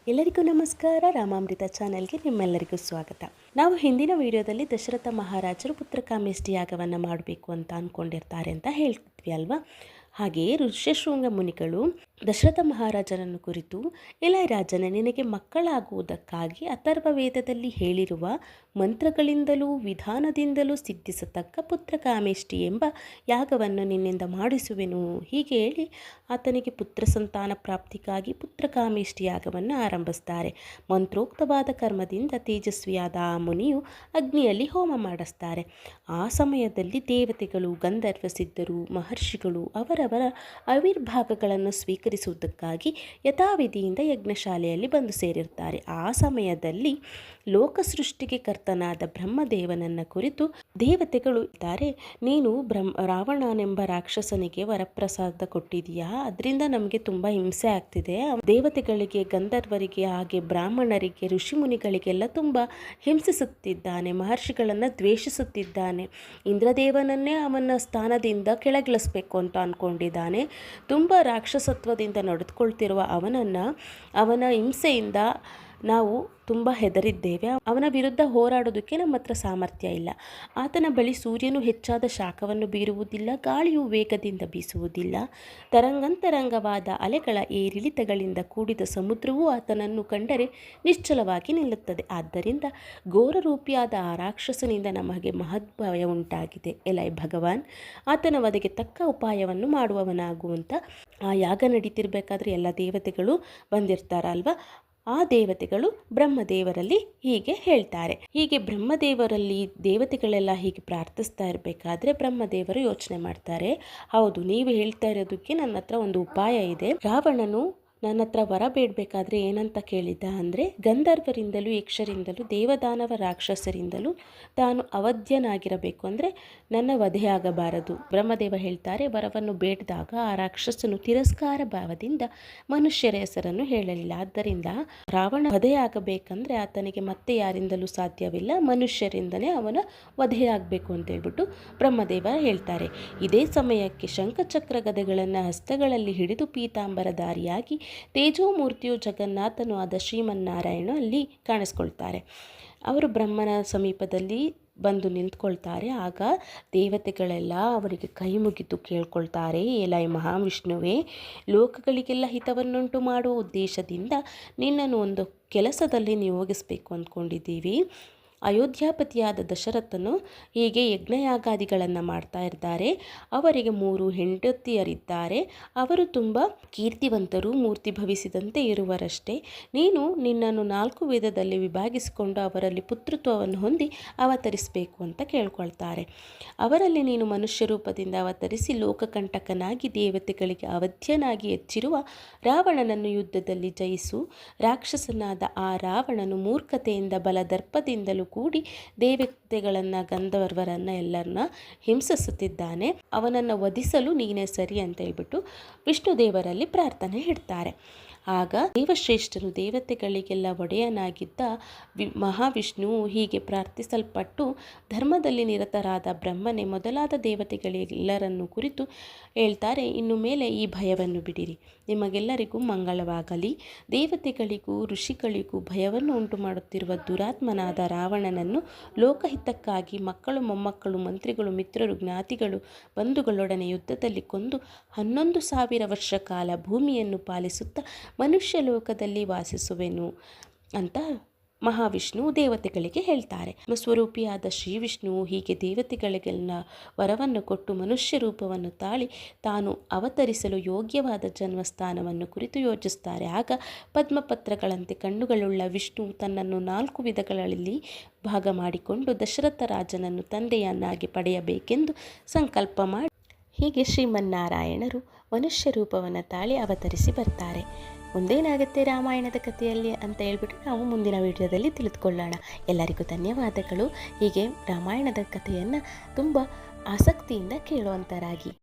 ಎಲ್ಲರಿಗೂ ನಮಸ್ಕಾರ. ರಾಮಾಮೃತ ಚಾನೆಲ್ಗೆ ನಿಮ್ಮೆಲ್ಲರಿಗೂ ಸ್ವಾಗತ. ನಾವು ಹಿಂದಿನ ವಿಡಿಯೋದಲ್ಲಿ ದಶರಥ ಮಹಾರಾಜರು ಪುತ್ರಕಾಮೇಷ್ಟಿ ಯಾಗವನ್ನು ಮಾಡಬೇಕು ಅಂತ ಅಂದ್ಕೊಂಡಿರ್ತಾರೆ ಅಂತ ಹೇಳ್ತಿದ್ವಿ ಅಲ್ವಾ. ಹಾಗೆಯೇ ಋಷ್ಯಶೃಂಗ ಮುನಿಗಳು ದಶರಥ ಮಹಾರಾಜನನ್ನು ಕುರಿತು, ಎಲೈ ರಾಜನೇ, ನಿನಗೆ ಮಕ್ಕಳಾಗುವುದಕ್ಕಾಗಿ ಅಥರ್ವ ವೇದದಲ್ಲಿ ಹೇಳಿರುವ ಮಂತ್ರಗಳಿಂದಲೂ ವಿಧಾನದಿಂದಲೂ ಸಿದ್ಧಿಸತಕ್ಕ ಪುತ್ರಕಾಮೇಷ್ಟಿ ಎಂಬ ಯಾಗವನ್ನು ನಿನ್ನಿಂದ ಮಾಡಿಸುವೆನು. ಹೀಗೆ ಹೇಳಿ ಆತನಿಗೆ ಪುತ್ರ ಸಂತಾನ ಪ್ರಾಪ್ತಿಗಾಗಿ ಪುತ್ರಕಾಮೇಷ್ಟಿ ಯಾಗವನ್ನು ಆರಂಭಿಸ್ತಾರೆ. ಮಂತ್ರೋಕ್ತವಾದ ಕರ್ಮದಿಂದ ತೇಜಸ್ವಿಯಾದ ಆ ಮುನಿಯು ಅಗ್ನಿಯಲ್ಲಿ ಹೋಮ ಮಾಡಿಸ್ತಾರೆ. ಆ ಸಮಯದಲ್ಲಿ ದೇವತೆಗಳು, ಗಂಧರ್ವ ಸಿದ್ಧರು, ಮಹರ್ಷಿಗಳು ಅವರವರ ಆವಿರ್ಭಾಗಗಳನ್ನು ಸ್ವೀಕರಿಸುವುದಕ್ಕಾಗಿ ಯಥಾವಿಧಿಯಿಂದ ಯಜ್ಞಶಾಲೆಯಲ್ಲಿ ಬಂದು ಸೇರಿರ್ತಾರೆ. ಆ ಸಮಯದಲ್ಲಿ ಲೋಕ ಸೃಷ್ಟಿಗೆ ಕರ್ತನಾದ ಬ್ರಹ್ಮದೇವನನ್ನು ಕುರಿತು ದೇವತೆಗಳು ಇದ್ದಾರೆ, ನೀನು ರಾವಣನೆಂಬ ರಾಕ್ಷಸನಿಗೆ ವರಪ್ರಸಾದ ಕೊಟ್ಟಿದೀಯಾ, ಅದರಿಂದ ನಮಗೆ ತುಂಬ ಹಿಂಸೆ ಆಗ್ತಿದೆ. ದೇವತೆಗಳಿಗೆ, ಗಂಧರ್ವರಿಗೆ, ಹಾಗೆ ಬ್ರಾಹ್ಮಣರಿಗೆ, ಋಷಿಮುನಿಗಳಿಗೆಲ್ಲ ತುಂಬ ಹಿಂಸಿಸುತ್ತಿದ್ದಾನೆ, ಮಹರ್ಷಿಗಳನ್ನು ದ್ವೇಷಿಸುತ್ತಿದ್ದಾನೆ, ಇಂದ್ರದೇವನನ್ನೇ ಅವನ ಸ್ಥಾನದಿಂದ ಕೆಳಗಿಳಿಸ್ಬೇಕು ಅಂತ ಅಂದ್ಕೊಂಡಿದ್ದಾನೆ. ತುಂಬ ರಾಕ್ಷಸತ್ವದಿಂದ ನಡೆದುಕೊಳ್ತಿರುವ ಅವನ ಹಿಂಸೆಯಿಂದ ನಾವು ತುಂಬ ಹೆದರಿದ್ದೇವೆ. ಅವನ ವಿರುದ್ಧ ಹೋರಾಡೋದಕ್ಕೆ ನಮ್ಮ ಹತ್ರ ಸಾಮರ್ಥ್ಯ ಇಲ್ಲ. ಆತನ ಬಳಿ ಸೂರ್ಯನು ಹೆಚ್ಚಾದ ಶಾಖವನ್ನು ಬೀರುವುದಿಲ್ಲ, ಗಾಳಿಯು ವೇಗದಿಂದ ಬೀಸುವುದಿಲ್ಲ, ತರಂಗಂತರಂಗವಾದ ಅಲೆಗಳ ಏರಿಳಿತಗಳಿಂದ ಕೂಡಿದ ಸಮುದ್ರವೂ ಆತನನ್ನು ಕಂಡರೆ ನಿಶ್ಚಲವಾಗಿ ನಿಲ್ಲುತ್ತದೆ. ಆದ್ದರಿಂದ ಘೋರರೂಪಿಯಾದ ಆ ರಾಕ್ಷಸನಿಂದ ನಮಗೆ ಮಹದ್ಭಯ ಉಂಟಾಗಿದೆ. ಎಲೈ ಭಗವಾನ್, ಆತನ ವಧೆಗೆ ತಕ್ಕ ಉಪಾಯವನ್ನು ಮಾಡುವವನಾಗುವಂತ. ಆ ಯಾಗ ನಡೀತಿರ್ಬೇಕಾದ್ರೆ ಎಲ್ಲ ದೇವತೆಗಳು ಬಂದಿರ್ತಾರಲ್ವ. ಆ ದೇವತೆಗಳು ಬ್ರಹ್ಮದೇವರಲ್ಲಿ ಹೀಗೆ ಹೇಳ್ತಾರೆ. ಹೀಗೆ ಬ್ರಹ್ಮದೇವರಲ್ಲಿ ದೇವತೆಗಳೆಲ್ಲ ಹೀಗೆ ಪ್ರಾರ್ಥಿಸ್ತಾ ಇರಬೇಕಾದ್ರೆ ಬ್ರಹ್ಮದೇವರು ಯೋಚನೆ ಮಾಡ್ತಾರೆ, ಹೌದು, ನೀವು ಹೇಳ್ತಾ ಇರೋದಕ್ಕೆ ನನ್ನ ಹತ್ರ ಒಂದು ಉಪಾಯ ಇದೆ. ರಾವಣನು ನನ್ನ ಹತ್ರ ವರ ಬೇಡಬೇಕಾದ್ರೆ ಏನಂತ ಕೇಳಿದ್ದ ಅಂದರೆ, ಗಂಧರ್ವರಿಂದಲೂ, ಯಕ್ಷರಿಂದಲೂ, ದೇವದಾನವ ರಾಕ್ಷಸರಿಂದಲೂ ತಾನು ಅವಧ್ಯನಾಗಿರಬೇಕು, ಅಂದರೆ ನನ್ನ ವಧೆಯಾಗಬಾರದು. ಬ್ರಹ್ಮದೇವ ಹೇಳ್ತಾರೆ, ವರವನ್ನು ಬೇಡಿದಾಗ ಆ ರಾಕ್ಷಸನು ತಿರಸ್ಕಾರ ಭಾವದಿಂದ ಮನುಷ್ಯರ ಹೆಸರನ್ನು ಹೇಳಲಿಲ್ಲ. ಆದ್ದರಿಂದ ರಾವಣ ವಧೆಯಾಗಬೇಕಂದ್ರೆ ಆತನಿಗೆ ಮತ್ತೆ ಯಾರಿಂದಲೂ ಸಾಧ್ಯವಿಲ್ಲ, ಮನುಷ್ಯರಿಂದಲೇ ಅವನ ವಧೆಯಾಗಬೇಕು ಅಂತ ಹೇಳ್ಬಿಟ್ಟು ಬ್ರಹ್ಮದೇವ ಹೇಳ್ತಾರೆ. ಇದೇ ಸಮಯಕ್ಕೆ ಶಂಖಚಕ್ರ ಗದೆಗಳನ್ನು ಹಸ್ತಗಳಲ್ಲಿ ಹಿಡಿದು ಪೀತಾಂಬರಧಾರಿಯಾಗಿ ತೇಜೋಮೂರ್ತಿಯು ಜಗನ್ನಾಥನು ಆದ ಶ್ರೀಮನ್ನಾರಾಯಣ ಅಲ್ಲಿ ಕಾಣಿಸ್ಕೊಳ್ತಾರೆ. ಅವರು ಬ್ರಹ್ಮನ ಸಮೀಪದಲ್ಲಿ ಬಂದು ನಿಂತ್ಕೊಳ್ತಾರೆ. ಆಗ ದೇವತೆಗಳೆಲ್ಲ ಅವರಿಗೆ ಕೈ ಮುಗಿದು ಕೇಳ್ಕೊಳ್ತಾರೆ, ಎಲೈ ಮಹಾವಿಷ್ಣುವೇ, ಲೋಕಗಳಿಗೆಲ್ಲ ಹಿತವನ್ನುಂಟು ಮಾಡುವ ಉದ್ದೇಶದಿಂದ ನಿನ್ನನ್ನು ಒಂದು ಕೆಲಸದಲ್ಲಿ ನಿಯೋಗಿಸಬೇಕು ಅಂದ್ಕೊಂಡಿದ್ದೀವಿ. ಅಯೋಧ್ಯಾಪತಿಯಾದ ದಶರಥನು ಹೀಗೆ ಯಜ್ಞಯಾಗಾದಿಗಳನ್ನು ಮಾಡ್ತಾ ಇರ್ತಾರೆ. ಅವರಿಗೆ 3 ಹೆಂಡತಿಯರಿದ್ದಾರೆ. ಅವರು ತುಂಬ ಕೀರ್ತಿವಂತರು, ಮೂರ್ತಿ ಭವಿಸಿದಂತೆ ಇರುವರಷ್ಟೇ. ನೀನು ನಿನ್ನನ್ನು 4 ವೇದದಲ್ಲಿ ವಿಭಾಗಿಸಿಕೊಂಡು ಅವರಲ್ಲಿ ಪುತ್ರತ್ವವನ್ನು ಹೊಂದಿ ಅವತರಿಸಬೇಕು ಅಂತ ಕೇಳ್ಕೊಳ್ತಾರೆ. ಅವರಲ್ಲಿ ನೀನು ಮನುಷ್ಯ ರೂಪದಿಂದ ಅವತರಿಸಿ ಲೋಕಕಂಟಕನಾಗಿ ದೇವತೆಗಳಿಗೆ ಅವಧ್ಯನಾಗಿ ಹೆಚ್ಚಿರುವ ರಾವಣನನ್ನು ಯುದ್ಧದಲ್ಲಿ ಜಯಿಸು. ರಾಕ್ಷಸನಾದ ಆ ರಾವಣನು ಮೂರ್ಖತೆಯಿಂದ, ಬಲದರ್ಪದಿಂದಲೂ ಕೂಡಿ ದೇವತೆಗಳನ್ನು, ಗಂಧರ್ವರನ್ನು ಎಲ್ಲರನ್ನ ಹಿಂಸಿಸುತ್ತಿದ್ದಾನೆ. ಅವನನ್ನು ವಧಿಸಲು ನೀನೇ ಸರಿ ಅಂತ ಹೇಳ್ಬಿಟ್ಟು ವಿಷ್ಣು ದೇವರಲ್ಲಿ ಪ್ರಾರ್ಥನೆ ಇಡ್ತಾರೆ. ಆಗ ದೇವಶ್ರೇಷ್ಠನು, ದೇವತೆಗಳಿಗೆಲ್ಲ ಒಡೆಯನಾಗಿದ್ದ ಮಹಾವಿಷ್ಣುವು ಹೀಗೆ ಪ್ರಾರ್ಥಿಸಲ್ಪಟ್ಟು ಧರ್ಮದಲ್ಲಿ ನಿರತರಾದ ಬ್ರಹ್ಮನೇ ಮೊದಲಾದ ದೇವತೆಗಳೆಲ್ಲರನ್ನು ಕುರಿತು ಹೇಳ್ತಾರೆ, ಇನ್ನು ಮೇಲೆ ಈ ಭಯವನ್ನು ಬಿಡಿರಿ, ನಿಮಗೆಲ್ಲರಿಗೂ ಮಂಗಳವಾಗಲಿ. ದೇವತೆಗಳಿಗೂ ಋಷಿಗಳಿಗೂ ಭಯವನ್ನು ಉಂಟು ಮಾಡುತ್ತಿರುವ ದುರಾತ್ಮನಾದ ರಾವಣನನ್ನು ಲೋಕಹಿತಕ್ಕಾಗಿ ಮಕ್ಕಳು, ಮೊಮ್ಮಕ್ಕಳು, ಮಂತ್ರಿಗಳು, ಮಿತ್ರರು, ಜ್ಞಾತಿಗಳು, ಬಂಧುಗಳೊಡನೆ ಯುದ್ಧದಲ್ಲಿ ಕೊಂದು 11,000 ವರ್ಷ ಕಾಲ ಭೂಮಿಯನ್ನು ಪಾಲಿಸುತ್ತಾ ಮನುಷ್ಯ ಲೋಕದಲ್ಲಿ ವಾಸಿಸುವೆನು ಅಂತ ಮಹಾವಿಷ್ಣು ದೇವತೆಗಳಿಗೆ ಹೇಳ್ತಾರೆ. ಸ್ವರೂಪಿಯಾದ ಶ್ರೀ ವಿಷ್ಣುವು ಹೀಗೆ ದೇವತೆಗಳಿಗೆಲ್ಲ ವರವನ್ನು ಕೊಟ್ಟು ಮನುಷ್ಯ ರೂಪವನ್ನು ತಾಳಿ ತಾನು ಅವತರಿಸಲು ಯೋಗ್ಯವಾದ ಜನ್ಮಸ್ಥಾನವನ್ನು ಕುರಿತು ಯೋಚಿಸ್ತಾರೆ. ಆಗ ಪದ್ಮಪತ್ರಗಳಂತೆ ಕಣ್ಣುಗಳುಳ್ಳ ವಿಷ್ಣು ತನ್ನನ್ನು 4 ವಿಧಗಳಲ್ಲಿ ಭಾಗ ಮಾಡಿಕೊಂಡು ದಶರಥ ರಾಜನನ್ನು ತಂದೆಯನ್ನಾಗಿ ಪಡೆಯಬೇಕೆಂದು ಸಂಕಲ್ಪ ಮಾಡಿ ಹೀಗೆ ಶ್ರೀಮನ್ನಾರಾಯಣರು ಮನುಷ್ಯ ರೂಪವನ್ನು ತಾಳಿ ಅವತರಿಸಿ ಬರ್ತಾರೆ. ಮುಂದೇನಾಗುತ್ತೆ ರಾಮಾಯಣದ ಕಥೆಯಲ್ಲಿ ಅಂತ ಹೇಳ್ಬಿಟ್ಟು ನಾವು ಮುಂದಿನ ವಿಡಿಯೋದಲ್ಲಿ ತಿಳಿದುಕೊಳ್ಳೋಣ. ಎಲ್ಲರಿಗೂ ಧನ್ಯವಾದಗಳು. ಹೀಗೆ ರಾಮಾಯಣದ ಕಥೆಯನ್ನು ತುಂಬ ಆಸಕ್ತಿಯಿಂದ ಕೇಳುವಂತರಾಗಿ.